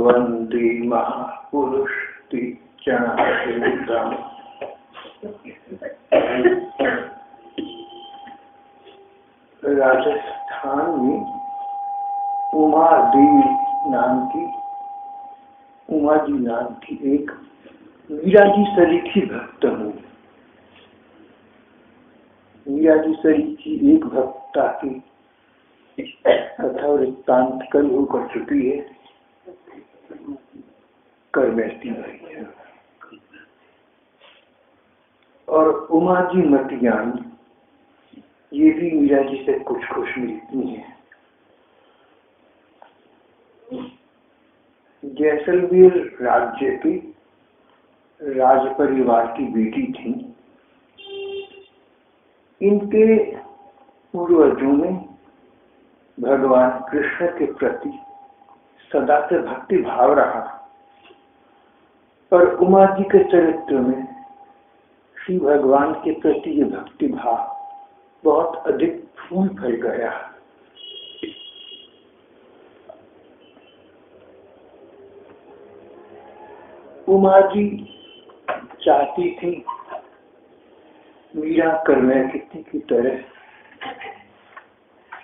वंदे महापुरुष चरण। राजस्थान में उमा जी नाम की एक मीरा जी सरीखी भक्त हूँ। मीरा जी सरीखी एक भक्ता की कथा वृत्तांत कल हो कर चुकी है, कर बैठती हुई है। और उमा जी मटियानी ये भी मीरा जी से कुछ मिलती है। जैसलमेर राज्य की राज परिवार की बेटी थी। इनके पूर्वजों में भगवान कृष्ण के प्रति सदा से भक्ति भाव रहा, पर उमा जी के चरित्र में श्री भगवान के प्रति ये भक्ति भाव बहुत अधिक फूल फल गया। उमा जी चाहती थी मीरा कर्मैकिति की तरह,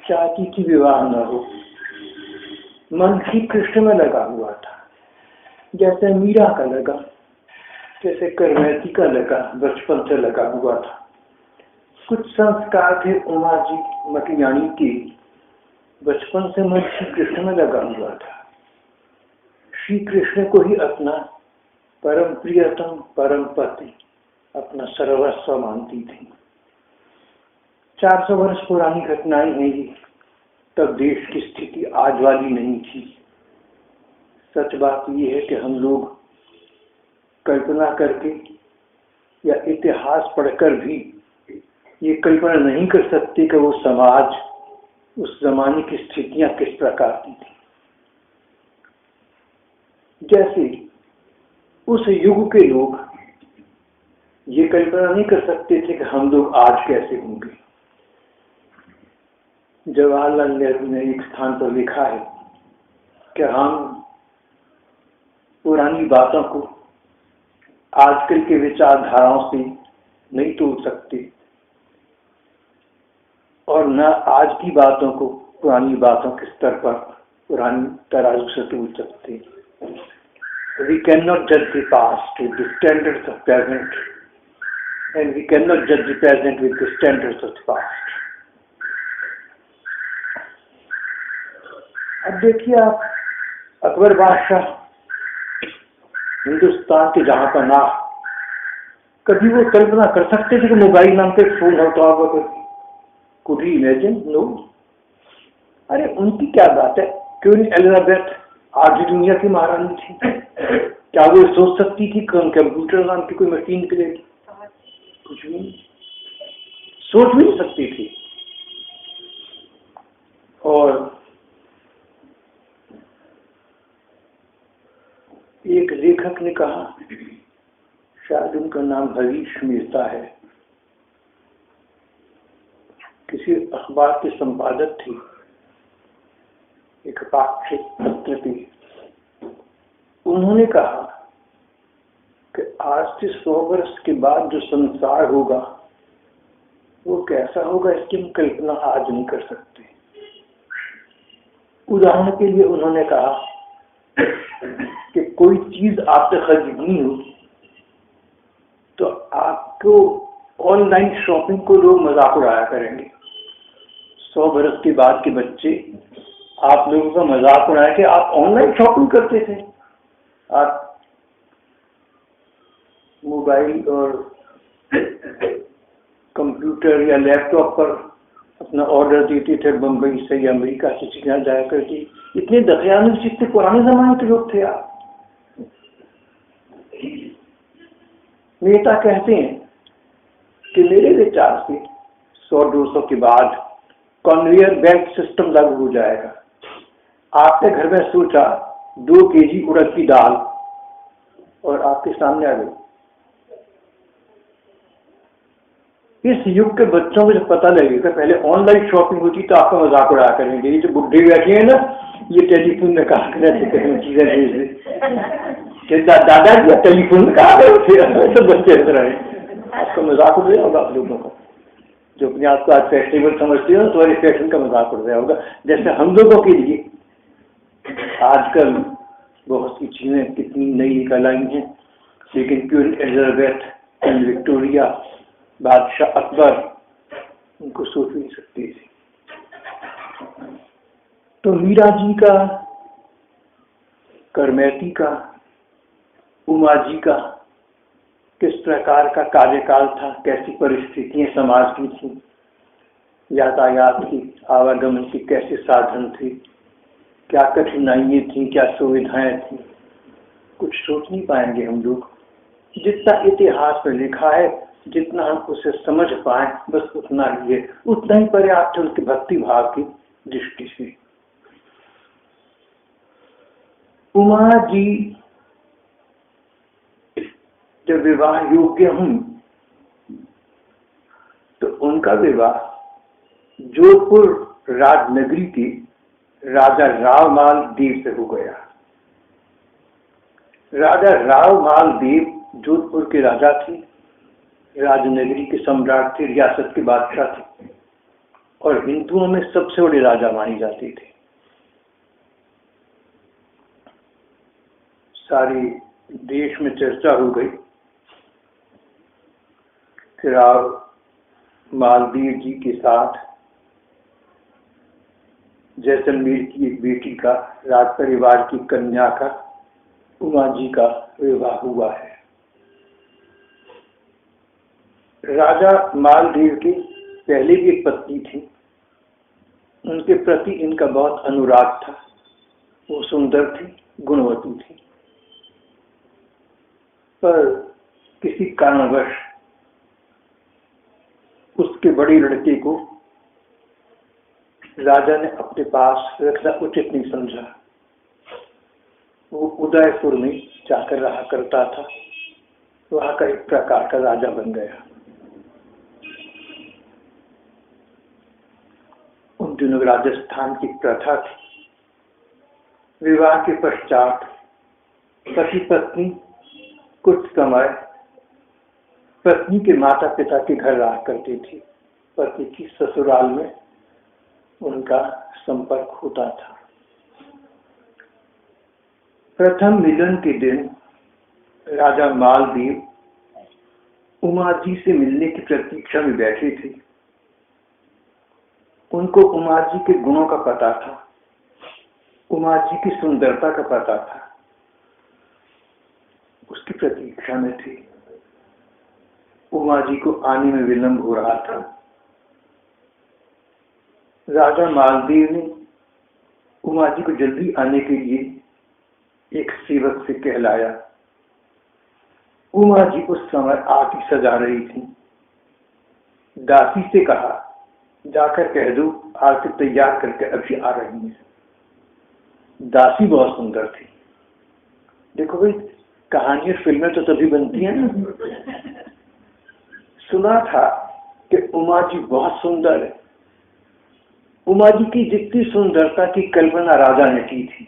चाहती थी विवाह न हो। मन ही कृष्ण में लगा हुआ था, जैसे मीरा का लगा, जैसे कर्मैती का लगा, बचपन से लगा हुआ था। कुछ संस्कार थे उमा जी मटियानी के, बचपन से मन श्री कृष्ण में लगा हुआ था। श्री कृष्ण को ही अपना परम प्रियतम परम पति, अपना सर्वस्व मानती थी। 400 वर्ष पुरानी घटनाएं हैं ये, तब देश की स्थिति आज वाली नहीं थी। सच बात यह है कि हम लोग कल्पना करके या इतिहास पढ़कर भी ये कल्पना नहीं कर सकते कि वो समाज, उस जमाने की स्थितियां किस प्रकार की थी। जैसे उस युग के लोग ये कल्पना नहीं कर सकते थे कि हम लोग आज कैसे होंगे। जवाहरलाल नेहरू ने एक स्थान पर लिखा है कि हम पुरानी बातों को आजकल के विचारधाराओं से नहीं तोड़ सकते और न आज की बातों को पुरानी बातों के स्तर पर पुरानी तराजू से तोड़ सकते। We cannot judge the past with the standards of present, and we cannot judge the present with the standards of the past. अब देखिए आप, अकबर बादशाह हिंदुस्तान के जहां पर ना, कभी वो कल्पना कर सकते थे कि मोबाइल नाम का एक फोन होता होगा? Could he imagine? नो। अरे उनकी क्या बात है, क्यों नहीं एलिजाबेथ आज ही दुनिया की महारानी थी? क्या वो सोच सकती थी कंप्यूटर नाम की कोई मशीन निकलेगी? कुछ भी नहीं, सोच भी नहीं सकती थी। और एक लेखक ने कहा, शायद उनका नाम हरीश मेहता है, किसी अखबार के संपादक थे, एक पाक्षिक पत्र की। उन्होंने कहा कि आज से 100 वर्ष के बाद जो संसार होगा वो कैसा होगा, इसकी हम कल्पना आज नहीं कर सकते। उदाहरण के लिए उन्होंने कहा कि कोई चीज आपसे खरीदनी हो तो आपको ऑनलाइन शॉपिंग को लोग मजाक उड़ाया करेंगे। 100 बरस के बाद के बच्चे आप लोगों का मजाक उड़ाया कि आप ऑनलाइन शॉपिंग करते थे, आप मोबाइल और कंप्यूटर या लैपटॉप पर अपना ऑर्डर देते थे बम्बई से या अमेरिका से चीज़ें जाया करके। इतने दखयानुस जितने पुराने जमाने के लोग थे आप। नेता कहते हैं कि मेरे विचार से 100-200 के बाद कन्वेयर बेल्ट सिस्टम लागू हो जाएगा। आपने घर में सोचा 2 केजी उड़द की दाल और आपके सामने आ गई। इस युग के बच्चों को जब पता लगेगा, पहले ऑनलाइन शॉपिंग होती तो आपका मजाक उड़ाया करेंगे। ये जो बुढ़े बैठे हैं ना, ये टेलीफोन में कहा करे थे कहीं चीजें भेज दे, दादाजी टेलीफोन में कहा गए थे, सब बच्चे हंस रहे हैं। आपका मजाक उड़ रहा होगा आप लोगों को, जो अपने आप को आज फेस्टिवल समझते हो तो फैशन का मजाक उड़ रहा होगा। जैसे हम लोगों के लिए आजकल बहुत सी चीजें कितनी नई निकल आई हैं, लेकिन क्वीन एलिजाबेथ, क्वीन विक्टोरिया, बादशाह अकबर, उनको सोच नहीं सकती थी। तो मीरा जी का, करमैती का, उमा जी का किस प्रकार का कार्यकाल था, कैसी परिस्थितियां समाज की थी, यातायात की, आवागमन की कैसे साधन थे, क्या कठिनाइयां थी, क्या सुविधाएं थी, कुछ सोच नहीं पाएंगे हम लोग। जितना इतिहास में लिखा है, जितना हम उसे समझ पाए, बस उतना ही है, उतना ही पर्याप्त है उनके भक्ति भाव की दृष्टि से। उमा जी जब विवाह योग्य हुई तो उनका विवाह जोधपुर राजनगरी के राजा रावमाल देव से हो गया। राजा रावमाल देव जोधपुर के राजा थे, राजनगरी के सम्राट थे, रियासत के बादशाह थे और हिंदुओं में सबसे बड़े राजा माने जाते थे। सारी देश में चर्चा हो गई कि रावमाल देव जी के साथ जैसलमेर की एक बेटी का, राज परिवार की कन्या का, उमा जी का विवाह हुआ है। राजा मालदेव की पहले भी एक पत्नी थी, उनके प्रति इनका बहुत अनुराग था। वो सुंदर थी, गुणवती थी, पर किसी कारणवश उसके बड़े लड़के को राजा ने अपने पास रखना उचित नहीं समझा। वो उदयपुर में जाकर रहा करता था, वहां का एक प्रकार का राजा बन गया। उन दिनों राजस्थान की प्रथा थी, विवाह के पश्चात पति पत्नी कुछ समय पत्नी के माता पिता के घर रहा करती थी, पति की ससुराल में उनका संपर्क होता था। प्रथम मिलन के दिन राजा मालदेव उमा जी से मिलने की प्रतीक्षा में बैठे थे। उनको उमा जी के गुणों का पता था, उमा जी की सुंदरता का पता था, उसकी प्रतीक्षा में थे। उमा जी को आने में विलंब हो रहा था। राजा मालदेव ने उमा जी को जल्दी आने के लिए एक सेवक से कहलाया। उमा जी उस समय आरती सजा रही थी। दासी से कहा, जाकर कह दो आरती तैयार करके अभी आ रही है। दासी बहुत सुंदर थी। देखो भाई, कहानियां फिल्में तो तभी बनती हैं ना। सुना था कि उमा जी बहुत सुंदर है। उमा जी की जितनी सुंदरता की कल्पना राजा ने की थी,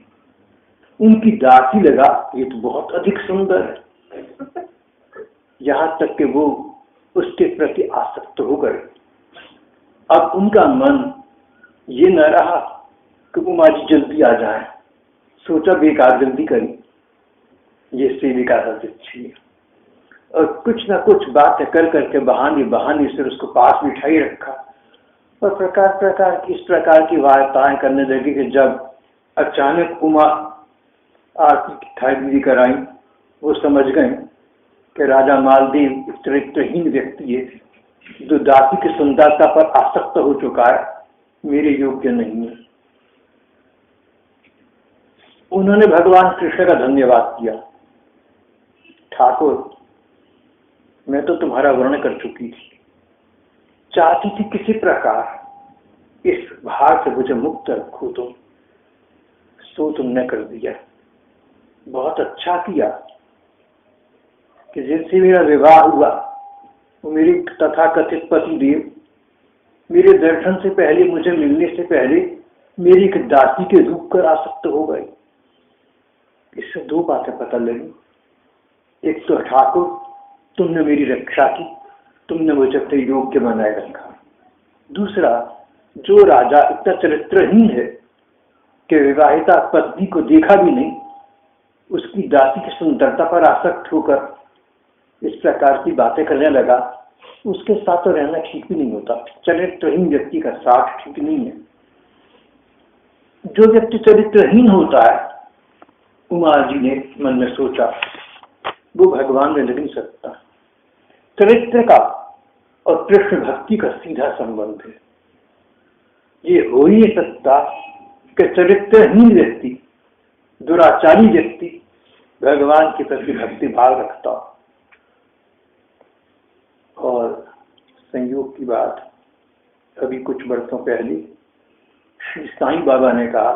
उनकी दासी लगा ये तो बहुत अधिक सुंदर है। यहां तक कि वो उसके प्रति आसक्त हो गए। अब उनका मन ये न रहा कि उमा जी जल्दी आ जाए। सोचा बेकार जल्दी करी, ये सेविका अच्छी है, और कुछ ना कुछ बात कर करके बहाने से उसको पास बिठाई रखा और प्रकार प्रकार की इस प्रकार की वार्ताएं करने लगी कि जब अचानक उमा आरती की थाली कराई, वो समझ गए कि राजा मालदेव एक चरित्रहीन व्यक्ति है जो दासी की सुंदरता पर आसक्त हो चुका है, मेरे योग्य नहीं है। उन्होंने भगवान कृष्ण का धन्यवाद किया। ठाकुर, मैं तो तुम्हारा वर्णन कर चुकी थी, चाहती थी किसी प्रकार इस भार से मुझे मुक्त रखो तुम, सो तुमने कर दिया। बहुत अच्छा किया कि जिनसे मेरा विवाह हुआ वो मेरे तथाकथित पति देव मेरे दर्शन से पहले, मुझे मिलने से पहले मेरी एक दासी के रूप कर आसक्त हो गई। इससे दो बातें पता लगी। एक तो ठाकुर, तुमने मेरी रक्षा की, तुमने मुझे अपने योग्य बनाए रखा। दूसरा, जो राजा इतना चरित्रहीन है कि विवाहिता पत्नी को देखा भी नहीं, उसकी दासी की सुंदरता पर आसक्त होकर इस प्रकार की बातें करने लगा, उसके साथ तो रहना ठीक भी नहीं होता। चरित्रहीन व्यक्ति का साथ ठीक नहीं है। जो व्यक्ति चरित्रहीन होता है, उमा जी ने मन में सोचा, वो भगवान में लग नहीं सकता। चरित्र का और कृष्ण भक्ति का सीधा संबंध है। ये हो ही नहीं सकता कि चरित्रहीन व्यक्ति, दुराचारी व्यक्ति भगवान के प्रति भक्ति भाव रखता। और संयोग की बात, अभी कुछ वर्षों पहले श्री साईं बाबा ने कहा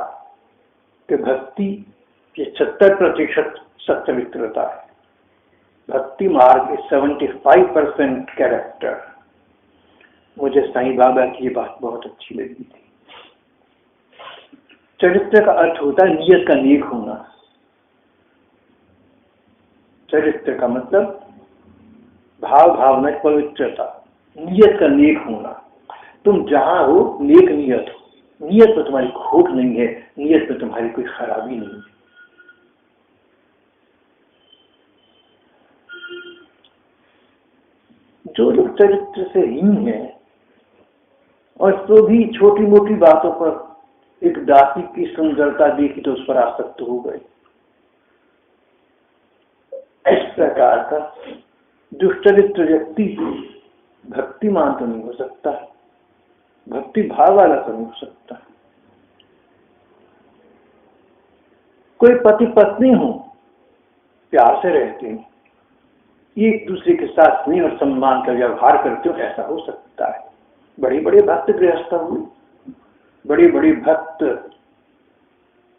कि भक्ति ये 70% सच्चरित्रता है, भक्ति मार्ग 75% कैरेक्टर। मुझे साईं बाबा की ये बात बहुत अच्छी लगी थी। चरित्र का अर्थ होता है नियत का नेक होना। चरित्र का मतलब भाव भावना की पवित्रता, नियत का नेक होना। तुम जहां हो नेक नियत हो, नियत में तुम्हारी खोट नहीं है, नियत में तुम्हारी कोई खराबी नहीं है। जो लोग चरित्र से हीन है और तो भी छोटी मोटी बातों पर एक दासी की सुंदरता देखी तो उस पर आसक्त हो गए, इस प्रकार का दुष्चरित्र व्यक्ति भक्तिमान तो नहीं हो सकता, भक्ति भाव वाला तो नहीं हो सकता। कोई पति पत्नी हो, प्यार से रहते हैं, एक दूसरे के साथ स्नेह और सम्मान का व्यवहार करते हो, ऐसा हो सकता है। बड़े बड़े भक्त गृहस्थ हुए, बड़े बड़े भक्त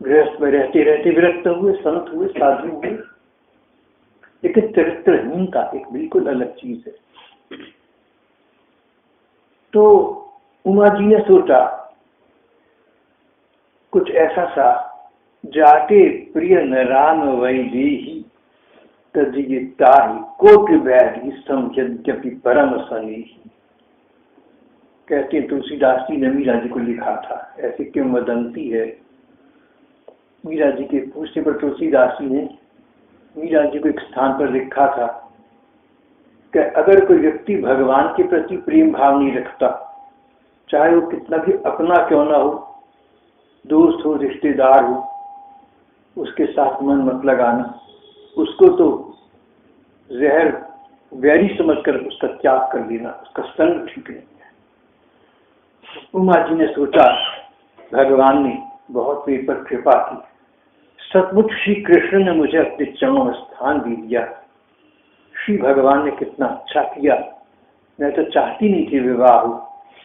गृहस्थ में रहते रहते विरक्त हुए, संत हुए, साधु हुए। लेकिन चरित्रहीनता एक बिल्कुल अलग चीज है। तो उमा जी ने सोचा कुछ ऐसा सा, जाके प्रिय न राम वैदेही तजिताही कोटि वैधि समझद्यपि परम सनेही। कहते हैं तुलसीदास जी ने मीरा जी को लिखा था, ऐसी किंवदंती है। मीरा जी के पूछने पर तुलसीदास जी ने मीरा जी को एक स्थान पर लिखा था कि अगर कोई व्यक्ति भगवान के प्रति प्रेम भाव नहीं रखता, चाहे वो कितना भी अपना क्यों ना हो, दोस्त हो, रिश्तेदार हो, उसके साथ मन मत लगाना। उसको तो जहर वैरी समझकर उसका त्याग कर देना, उसका संग ठीक नहीं है। उमा जी ने सोचा भगवान ने बहुत मेरे पर कृपा की, सचमुच श्री कृष्ण ने मुझे अपने चरणों में स्थान दे दिया। श्री भगवान ने कितना अच्छा किया। मैं तो चाहती नहीं थी विवाह हो,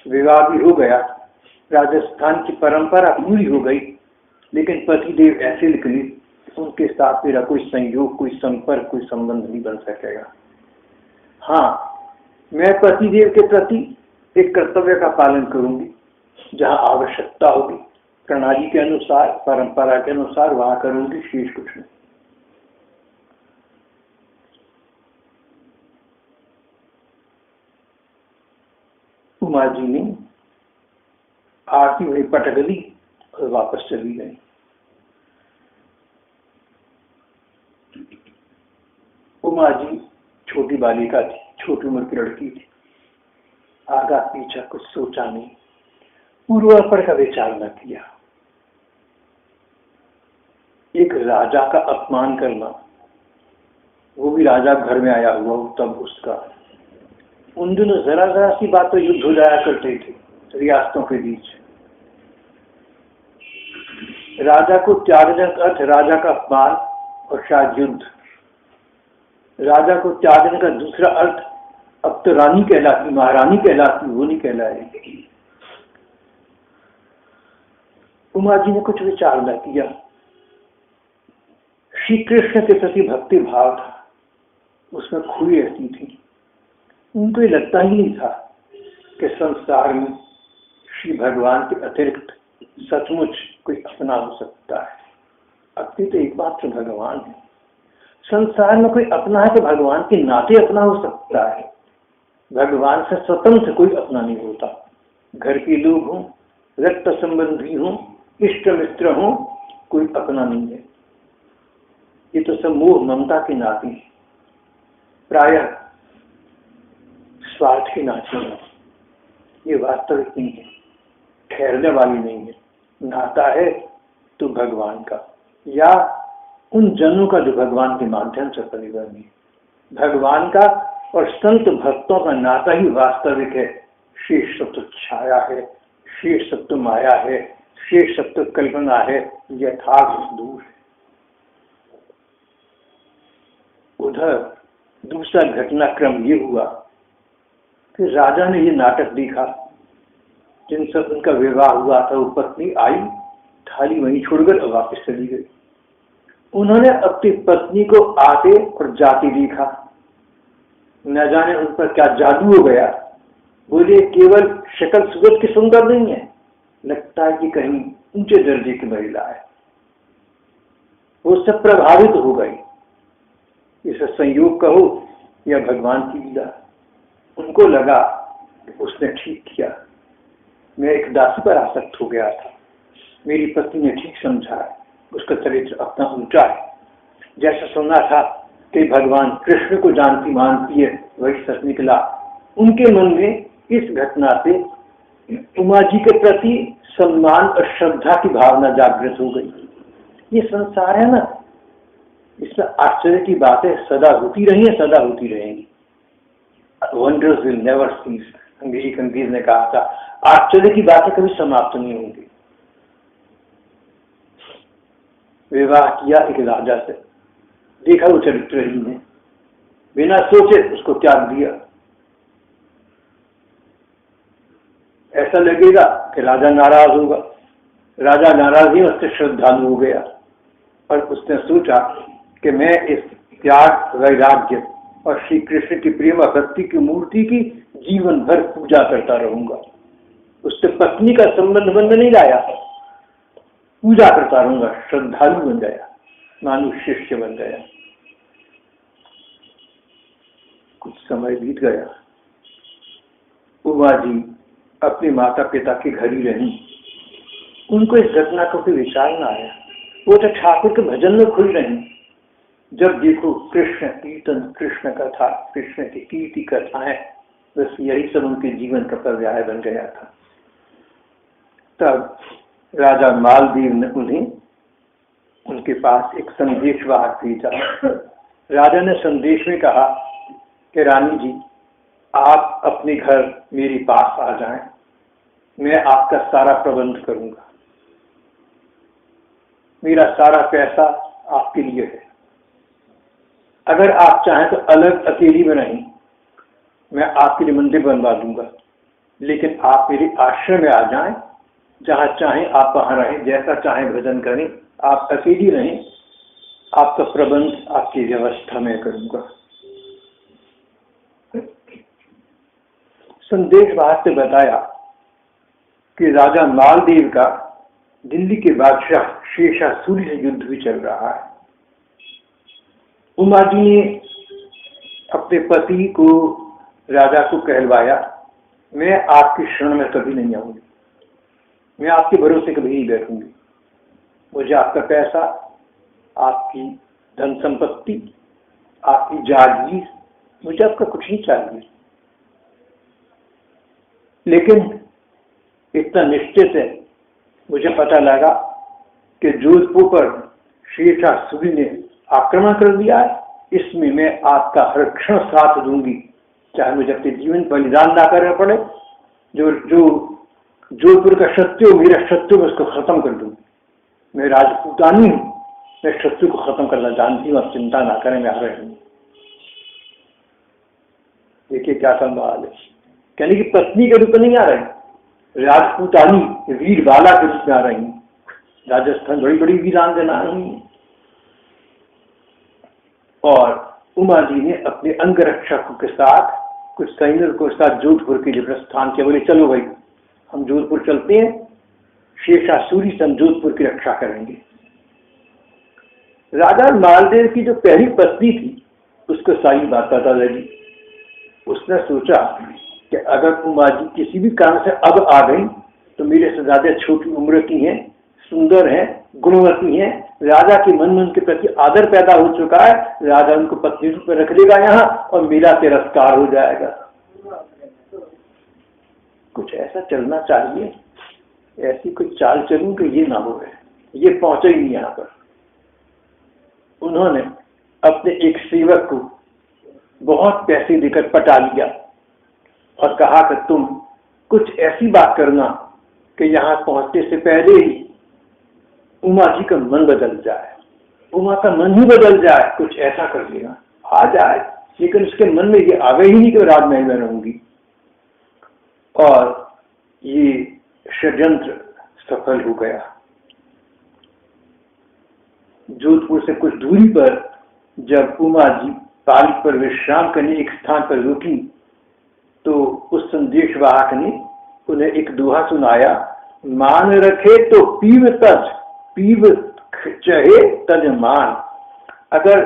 विवाह भी हो गया, राजस्थान की परंपरा पूरी हो गई, लेकिन पतिदेव ऐसे निकले, उनके साथ मेरा कोई संयोग, कोई संपर्क, कोई संबंध नहीं बन सकेगा। हाँ, मैं पतिदेव के प्रति एक कर्तव्य का पालन करूंगी, जहां आवश्यकता होगी प्रणाली के अनुसार, परंपरा के अनुसार वहां करूंगी, शेष कुछ नहीं। उमा जी ने आरती हुई पटक दी और वापस चली गई। उमा जी छोटी बालिका थी, छोटी उम्र की लड़की थी, आगा पीछा कुछ सोचा नहीं, पूर्वापर का विचार न किया। एक राजा का अपमान करना, वो भी राजा घर में आया हुआ हो तब उसका, उन दिनों जरा जरा सी बात तो युद्ध हो जाया करते थे रियासतों के बीच। राजा को त्यागने का अर्थ राजा का अपमान और शायद युद्ध। राजा को त्यागने का दूसरा अर्थ अब तो रानी कहलाती, महारानी कहलाती, वो नहीं कहलाएगी। उमा जी ने कुछ विचार न किया। श्री कृष्ण के प्रति भक्ति भाव था, उसमें खोई रहती थी। उनको ये लगता ही नहीं था कि संसार में श्री भगवान के अतिरिक्त सचमुच कोई अपना हो सकता है? अपनी तो एकमात्र भगवान है। संसार में कोई अपना है तो भगवान के नाते अपना हो सकता है। भगवान से स्वतंत्र कोई अपना नहीं होता। घर के लोग हों, रक्त संबंधी हों, इष्ट मित्र हों, कोई अपना नहीं है। ये तो सब मोह ममता के नाते हैं, प्रायः स्वार्थ के नाते हैं। ये वास्तविक नहीं है, ठहरने वाली नहीं है। नाता है तो भगवान का या उन जनों का जो भगवान के माध्यम से परिवर्तन है। भगवान का और संत भक्तों का नाता ही वास्तविक है। शेष सब तो छाया है, शेष सब तो माया है, शेष सब तो कल्पना है, यथार्थ दूर है। उधर दूसरा घटनाक्रम ये हुआ कि राजा ने ये नाटक देखा। जिनसे उनका विवाह हुआ था वो पत्नी आई, थाली वहीं छोड़कर वापस चली गई। उन्होंने अपनी पत्नी को आते और जाते देखा। न जाने उन पर क्या जादू हो गया। बोले केवल शक्ल सूरत की सुंदर नहीं है, लगता है कि कहीं ऊंचे दर्जे की महिला है। वो सब प्रभावित हो गई। इसे संयोग कहो या भगवान की लीला। उनको लगा कि उसने ठीक किया। मैं एक दासी पर आसक्त हो गया था। मेरी पत्नी ने ठीक समझा है, उसका चरित्र अपना उल्टा है। जैसा सुना था कि भगवान कृष्ण को जानती मानती है, वही सच निकला। उनके मन में इस घटना से उमा जी के प्रति सम्मान और श्रद्धा की भावना जागृत हो गई। ये संसार है ना, इसमें आश्चर्य की बातें सदा होती रही है, सदा होती रहेंगी। वंडर्स विल नेवर सीज, अंग्रेजी कंग्रेज ने कहा था। आश्चर्य की बातें कभी समाप्त नहीं होंगी। विवाह किया एक राजा से, देखा वो चरित्रहीन है, बिना सोचे उसको त्याग दिया। ऐसा लगेगा कि राजा नाराज होगा। राजा नाराज ही उससे श्रद्धालु हो गया और उसने सोचा कि मैं इस त्याग वैराग्य और श्री कृष्ण की प्रेम भक्ति की मूर्ति की जीवन भर पूजा करता रहूंगा। उससे पत्नी का संबंध बंद नहीं लाया, पूजा करता रहूंगा। श्रद्धालु बन गया, मानो शिष्य बन गया। कुछ समय बीत गया। उमा जी अपने माता पिता के घर ही रही। उनको इस घटना का कोई विचार न आया। वो तो ठाकुर के भजन में खुल रही। जब देखो कृष्ण कीर्तन, कृष्ण कथा, कृष्ण की कीर्ति कथाएं, बस यही सब उनके जीवन का पर्याय बन गया था। तब राजा मालदेव ने उन्हें उनके पास एक संदेशवाहक भेजा। राजा ने संदेश में कहा कि रानी जी, आप अपने घर मेरे पास आ जाएं, मैं आपका सारा प्रबंध करूंगा। मेरा सारा पैसा आपके लिए है। अगर आप चाहें तो अलग अकेली में नहीं, मैं आपके लिए मंदिर बनवा दूंगा, लेकिन आप मेरे आश्रम में आ जाएं, जहां चाहें आप वहां रहें, जैसा चाहें भजन करें, आप अकेली रहें, आपका प्रबंध आपकी व्यवस्था में करूंगा। संदेशवाहक से बताया कि राजा मालदेव का दिल्ली के बादशाह शेषासुर से युद्ध भी चल रहा है। उमा जी ने अपने पति को, राजा को कहलवाया, मैं आपकी शरण में कभी नहीं आऊंगी, मैं आपके भरोसे कभी नहीं बैठूंगी। मुझे आपका पैसा, आपकी धन संपत्ति, आपकी जागीर, मुझे आपका कुछ नहीं चाहिए। लेकिन इतना निश्चित है, मुझे पता लगा कि जोधपुर पर शेषासुर ने आक्रमण कर दिया है। इसमें मैं आपका हर क्षण साथ दूंगी, चाहे मुझे अपने जीवन बलिदान ना करना पड़े। जो जोधपुर का शत्रु मेरा शत्रु, मैं उसको खत्म कर दूंगी। मैं राजपूतानी हूं, मैं शत्रु को खत्म करना जानती हूँ, आप चिंता ना करें, मैं आ रही हूँ। देखिए क्या संवाद है। कहने की पत्नी के रूप में नहीं आ रही, राजपूतानी वीर बाला के रूप में आ रही। राजस्थान बड़ी बड़ी वीरान देना हुई। और उमा जी ने अपने अंगरक्षकों के साथ, कुछ सैनिकों के साथ जोधपुर के लिए प्रस्थान किया। बोले चलो भाई, हम जोधपुर चलते हैं, शेषासुरी सन जोधपुर की रक्षा करेंगे। राजा मालदेव की जो पहली पत्नी थी उसको सारी बात पता लगी। उसने सोचा कि अगर उमा जी किसी भी कारण से अब आ गई तो मेरे से ज्यादा छोटी उम्र की हैं, सुंदर हैं, गुणवती हैं, राजा के मन में उनके प्रति आदर पैदा हो चुका है, राजा उनको पत्नी रूप में रख लेगा यहाँ और मेरा तिरस्कार हो जाएगा। कुछ ऐसा चलना चाहिए, ऐसी कोई चाल चलूं कि ये ना हो, ये पहुंचे ही नहीं यहाँ पर। उन्होंने अपने एक सेवक को बहुत पैसे देकर पटा लिया और कहा कि तुम कुछ ऐसी बात करना कि यहाँ पहुंचने से पहले ही उमा जी का मन बदल जाए, उमा का मन ही बदल जाए, कुछ ऐसा कर देना, आ जाए, लेकिन उसके मन में ये आवे ही नहीं कि राजमहल में रहूंगी। और ये षड्यंत्र सफल हो गया। जोधपुर से कुछ दूरी पर जब उमा जी पाली पर विश्राम करने एक स्थान पर रुकी तो उस संदेश वाहक ने उन्हें एक दोहा सुनाया, मान रखे तो पीव तज, पीव चहे तज मान। अगर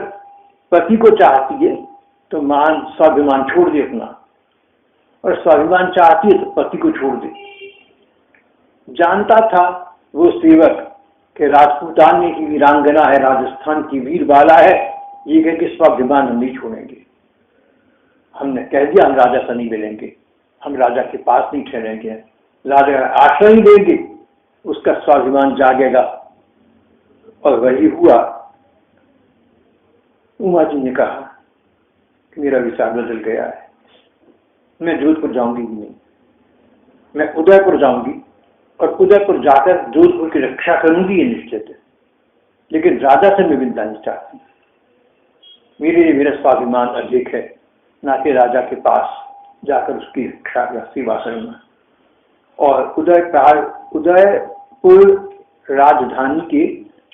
पति को चाहती है तो मान स्वाभिमान छोड़ दे अपना, और स्वाभिमान चाहती है तो पति को छोड़ दे। जानता था वो सेवक कि राजपूतानी की वीरांगना है, राजस्थान की वीर बाला है, ये कह के स्वाभिमान हम नहीं छोड़ेंगे। हमने कह दिया हम राजा से नहीं मिलेंगे, हम राजा के पास नहीं ठहरेंगे, राजा आश्रय ही देंगे, उसका स्वाभिमान जागेगा। और वही हुआ। उमा जी ने कहा कि मेरा विचार बदल गया है, मैं जोधपुर जाऊंगी ही नहीं, मैं उदयपुर जाऊंगी और उदयपुर जाकर जोधपुर की रक्षा करूंगी, ये निश्चित है, लेकिन राजा से मैं मिलना नहीं चाहती। मेरे लिए मेरा स्वाभिमान अधिक है, ना कि राजा के पास जाकर उसकी रक्षा या सेवा करना। और उदयपुर राजधानी के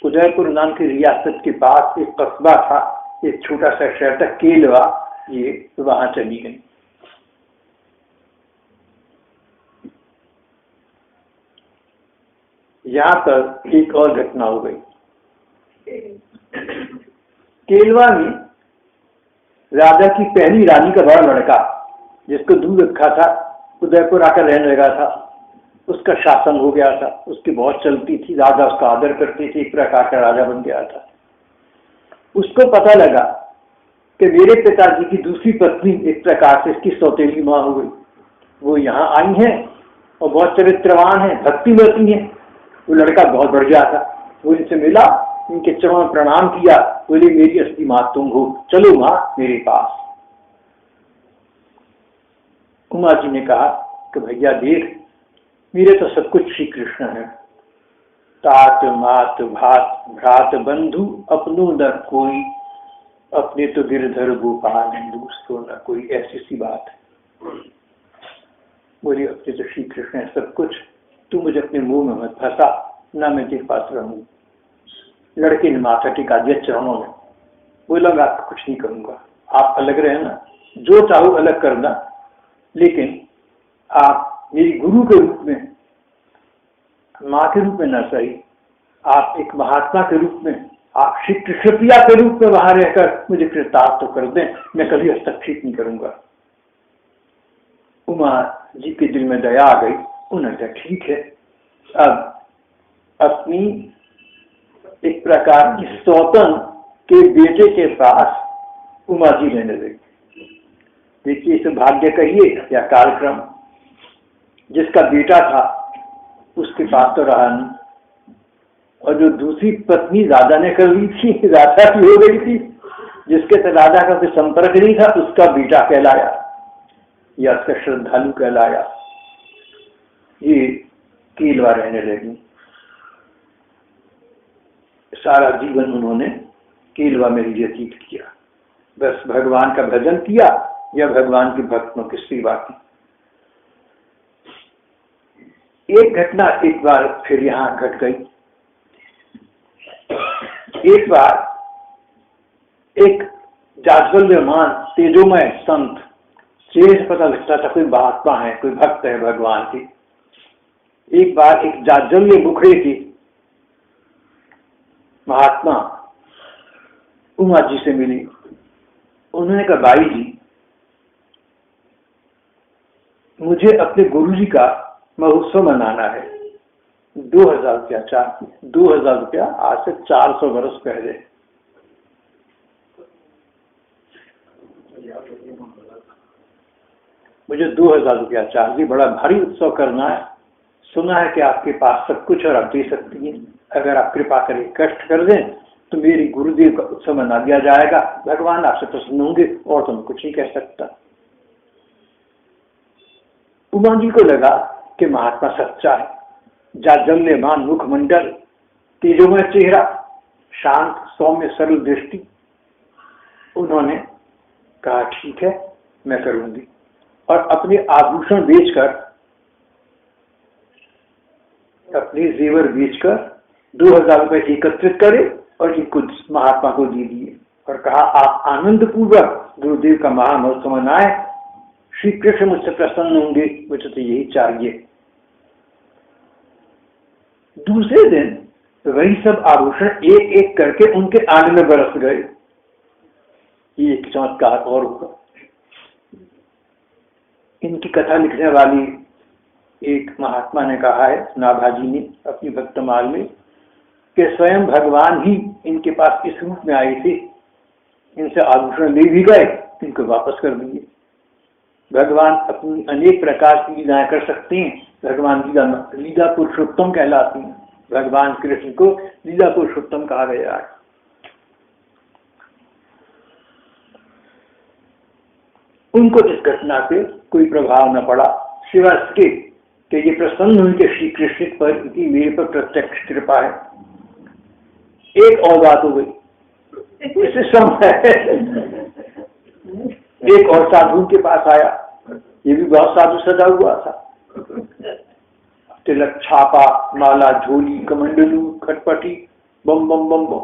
उदयपुर नाम की रियासत के पास एक कस्बा था, एक छोटा सा शहर था केलवा, ये वहां चली गई। यहाँ पर एक और घटना हो गई। केलवा में राजा की पहली रानी का बड़ा लड़का जिसको दूध रखा था, उदयपुर आकर रहने लगा था, उसका शासन हो गया था, उसकी बहुत चलती थी, राजा उसका आदर करते थे, एक प्रकार का राजा बन गया था। उसको पता लगा कि मेरे पिताजी की दूसरी पत्नी एक प्रकार से इसकी सौतेली माँ हो गई, वो यहाँ आई है और बहुत चरित्रवान है, भक्तिवती है। वो लड़का बहुत बढ़ गया था, वो इनसे मिला, इनके चरणों में प्रणाम किया, बोले मेरी असली माँ तुम हो, चलो माँ मेरे पास। उमा जी ने कहा कि भैया देख, मेरे तो सब कुछ श्री कृष्ण है, तात मात भात भ्रात बंधु अपनो न कोई, अपने तो गिरधर गोपाल दूसरो न कोई, ऐसी सी बात है। बोली अपने तो श्री कृष्ण है सब कुछ, तू मुझे अपने मुंह में मत फंसा, ना मैं तेरे पास रहूं। लड़के ने माथा टिका दिया चरणों में, बोला मैं आपको कुछ नहीं करूंगा, आप अलग रहना, जो चाहो अलग करना, लेकिन आप मेरी गुरु के रूप में, माँ के रूप में न सही, आप एक महात्मा के रूप में, आप क्षत्रिया के रूप में वहां रहकर मुझे कृतार्थ तो कर दें, मैं कभी हस्तक्षेप नहीं करूंगा। उमा जी के दिल में दया आ गई, उन्होंने कहा ठीक है। अब अपनी एक प्रकार की सौतन के बेटे के पास उमा जी रहने लगी। देखिए इसे भाग्य कहिए या कार्यक्रम, जिसका बेटा था उसके पास तो रहा नहीं, और जो दूसरी पत्नी राजा ने कर ली थी, राजा की हो गई थी, जिसके साथ राजा का कोई संपर्क नहीं था, उसका बेटा कहलाया या उसका श्रद्धालु कहलाया। ये केलवा रहने लगी। सारा जीवन उन्होंने केलवा में ही व्यतीत किया, बस भगवान का भजन किया या भगवान के भक्तों की सेवा की। एक घटना एक बार फिर यहाँ घट गई। एक बार एक जाज्वल्यमान तेजोमय संत, चेहरे से पता लगता था कोई महात्मा है, कोई भक्त है भगवान के, एक बार एक जाजल्य मुखड़े के महात्मा उमा जी से मिली। उन्होंने कहा, भाई जी, मुझे अपने गुरुजी का महोत्सव मनाना है। 2000 रुपया 2000 रुपया आज से 400 वर्ष पहले। मुझे 2000 रुपया चाहिए, बड़ा भारी उत्सव करना है। सुना है कि आपके पास सब कुछ और आप दे सकती हैं। अगर आप कृपा करें, कष्ट कर दें तो मेरी गुरुदेव का उत्सव मना दिया जाएगा। भगवान आपसे प्रसन्न होंगे और तो मैं कुछ नहीं कह सकता। उमा जी को लगा कि महात्मा सच्चा है। जाजल्यमान मुखमंडल, तेजोमय चेहरा, शांत सौम्य सरल दृष्टि। उन्होंने कहा, ठीक है, मैं करूंगी। और अपने आभूषण बेचकर, अपने जेवर बेचकर 2000 रुपए एकत्रित करे और इनको महात्मा को दे दिए और कहा, आप आनंद पूर्वक गुरुदेव का महामहोत्सव मनाए। श्री कृष्ण मुझसे प्रसन्न होंगे, मुझे तो यही चाहिए। दूसरे दिन वही सब आभूषण एक एक करके उनके आने में बरस गए। ये एक चमत्कार और हुआ। इनकी कथा लिखने वाली एक महात्मा ने कहा है, नाभाजी ने अपनी भक्तमाल में, कि स्वयं भगवान ही इनके पास इस रूप में आए थे। इनसे आभूषण ले भी गए, इनको वापस कर दिए। भगवान अपनी अनेक प्रकार की लीलाएं कर सकते हैं। भगवान लीला पुरुषोत्तम कहलाती हैं। भगवान कृष्ण को लीला पुरुषोत्तम कहा गया है। उनको इस घटना से कोई प्रभाव न पड़ा, सिवाय इसके कि ये प्रसन्न हुई कि श्री कृष्ण पर की मेरे पर प्रत्यक्ष कृपा है। एक और बात हो गई, इस समय एक और साधु के पास आया। ये भी बहुत साधु सजा हुआ था। तिलक, छापा, माला, झोली, कमंडलू, खटपटी, बम बम बम बम।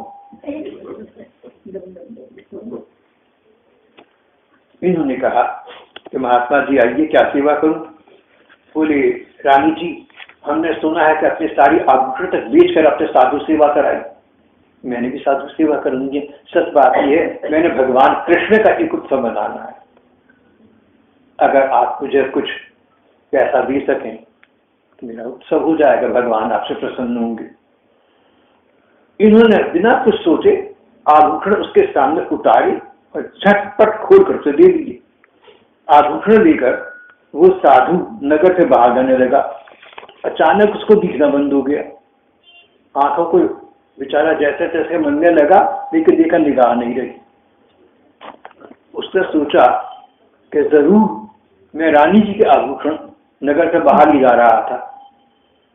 इन्होंने कहा कि महात्मा जी आइए, क्या सेवा करूं? बोले, रानी जी, हमने सुना है कि अपने सारी आभूषण तक बेचकर अपने साधु सेवा कराई। मैंने भी साधु सेवा करूंगी। सच बात यह है, मैंने भगवान कृष्ण का एक उत्सव मनाना है। अगर आप मुझे कुछ पैसा दे सकें तो मेरा उत्सव हो जाएगा, भगवान आपसे प्रसन्न होंगे। इन्होंने बिना कुछ सोचे आभूषण उसके सामने उतारे और झटपट खोल कर उसे दे दिए। आभूषण लेकर वो साधु नगर से बाहर जाने लगा। अचानक उसको दिखना बंद हो गया। आंखों को बेचारा जैसे तैसे मनने लगा, लेकिन देखा निगाह नहीं रही। उसने सोचा कि जरूर मैं रानी जी के आभूषण नगर से बाहर ले जा रहा था,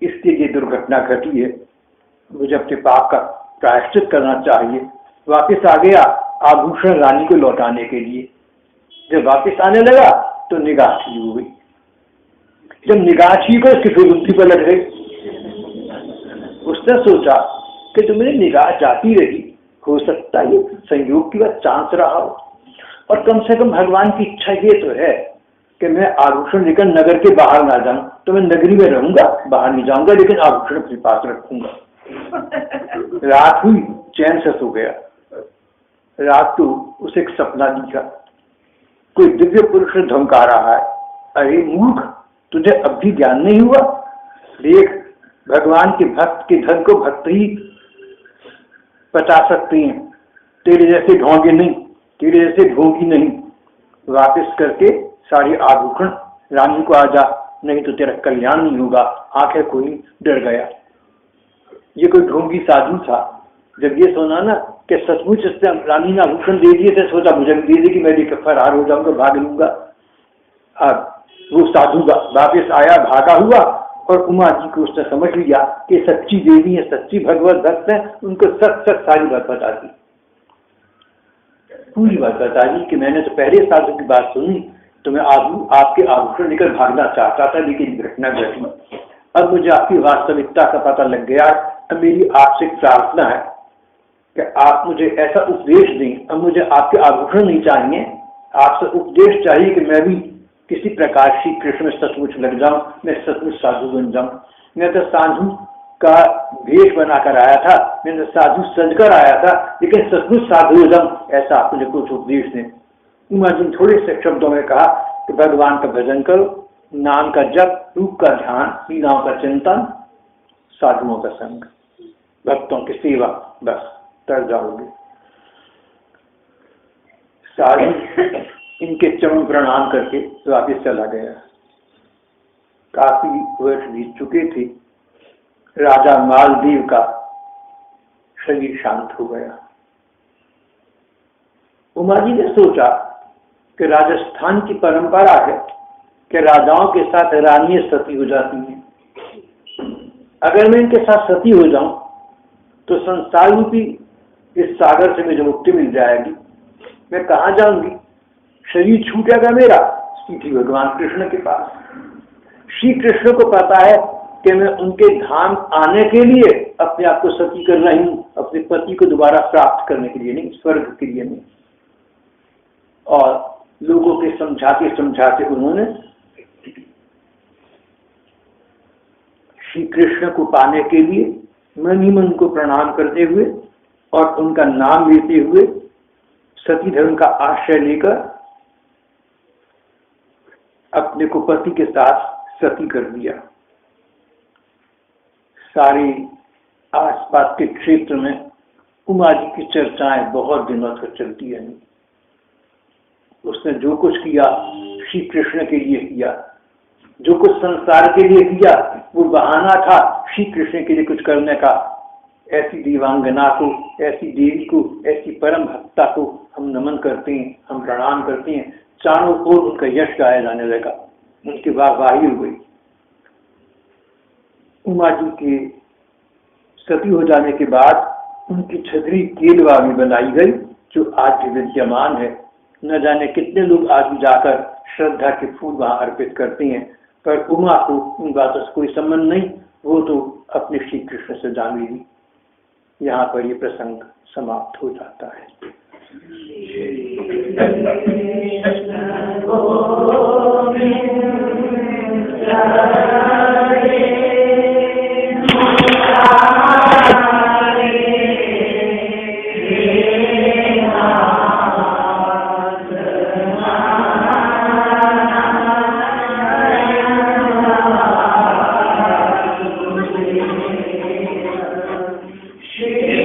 इसलिए ये दुर्घटना घटी है। मुझे अपने पाप का प्रायश्चित करना चाहिए। वापस आ गया आभूषण रानी को लौटाने के लिए। जब वापस आने लगा तो निगाह ठीक हो गई। जब निगाह ठीक हो, इसकी फिर बुद्धि पर लग गई। उसने सोचा कि जो मेरी निगाह जाती रही, हो सकता है संयोग की बात, चांस रहा हो, और कम से कम भगवान की इच्छा ये तो है कि मैं आभूषण लेकर नगर के बाहर ना जाऊं। तो मैं नगरी में रहूंगा, बाहर नहीं जाऊंगा, लेकिन आभूषण अपने पास रखूंगा। रात हुई, चैन से सो गया। रात को उसे एक सपना दिखा। कोई दिव्य पुरुष धमका रहा है, अरे मूर्ख, तुझे अब भी ज्ञान नहीं हुआ? देख, भगवान के भक्त के धन को भक्त ही बचा सकते हैं, तेरे जैसे ढोंगे नहीं, तेरे जैसे ढोंगी नहीं। वापस करके सारी आभूषण रानी को आजा, नहीं तो तेरा कल्याण नहीं होगा। आंखें खोली, डर गया। ये कोई ढोंगी साधु था। जब ये सुना ना कि सचमुच इससे रानी ने आभूषण दे दिए थे, सोचा मुझे भी दे देगी, मैं भी फरार हो जाऊंगा, भाग लूंगा। अब वो साधु वापिस आया, भागा हुआ, और उमा जी को उसने समझ लिया कि सच्ची देवी है, सच्ची भगवत भक्त है। उनको सच सारी बात बता दी, पूरी बात बता दी कि मैंने तो पहले साधु की बात सुनी, तो मैं आपके आभूषण लेकर भागना चाहता था, लेकिन घटना घटी। अब मुझे आपकी वास्तविकता का पता लग गया। अब मेरी आपसे प्रार्थना है कि आप मुझे ऐसा उपदेश दें। अब मुझे आपके आभूषण नहीं चाहिए, आपसे उपदेश चाहिए कि मैं भी किसी प्रकार श्री कृष्ण में सचमुच लग जाऊं, मैं सचमुच साधु बन जाऊं। मैं तो साधु का वेश बनाकर आया था, मैं तो साधु सजकर आया था, लेकिन सचमुच साधुइज्म ऐसा आपने कुछ उपदेश ने। उमा जी ने थोड़े से शब्दों में कहा कि भगवान का भजन करो, नाम का जप, रूप का ध्यान, लीलाओं का चिंतन, साधुओं का संग, भक्तों की सेवा, बस तर जाओगे। साधु इनके चरण प्रणाम करके वापिस चला गया। काफी वर्ष बीत चुके थे। राजा मालदेव का शरीर शांत हो गया। उमा जी ने सोचा कि राजस्थान की परंपरा है कि राजाओं के साथ रानियां सती हो जाती हैं। अगर मैं इनके साथ सती हो जाऊं तो संसार रूपी इस सागर से मुझे मुक्ति मिल जाएगी। मैं कहाँ जाऊंगी? शरीर छूटेगा मेरा सीधी भगवान कृष्ण के पास। श्री कृष्ण को पता है कि मैं उनके धाम आने के लिए अपने आप को सती कर रही हूं, अपने पति को दोबारा प्राप्त करने के लिए नहीं, स्वर्ग के लिए नहीं। और लोगों के समझाते समझाते उन्होंने श्री कृष्ण को पाने के लिए मन ही मन को प्रणाम करते हुए और उनका नाम लेते हुए सती धर्म का आश्रय लेकर अपने को पति के साथ सती कर दिया। सारे आसपास के क्षेत्र में उमा जी की चर्चाएं बहुत दिनों तक चलती रही। उसने जो कुछ किया श्री कृष्ण के लिए किया, जो कुछ संसार के लिए किया वो बहाना था श्री कृष्ण के लिए कुछ करने का। ऐसी दीवांगना को, ऐसी देवी को, ऐसी परम भक्ता को हम नमन करते हैं, हम प्रणाम करते हैं। चारों ओर उनका यश गाया जाने लगा, उनकी वाहवाही हो गई। उमा जी के सती हो जाने के बाद उनकी छतरी केलवा में बनाई गई, जो आज भी विद्यमान है। न जाने कितने लोग आज भी जाकर श्रद्धा के फूल वहां अर्पित करते हैं, पर उमा को उन बातों से कोई संबंध नहीं, वो तो अपने श्री कृष्ण से जान ली। यहाँ पर ये प्रसंग समाप्त हो जाता है। Shri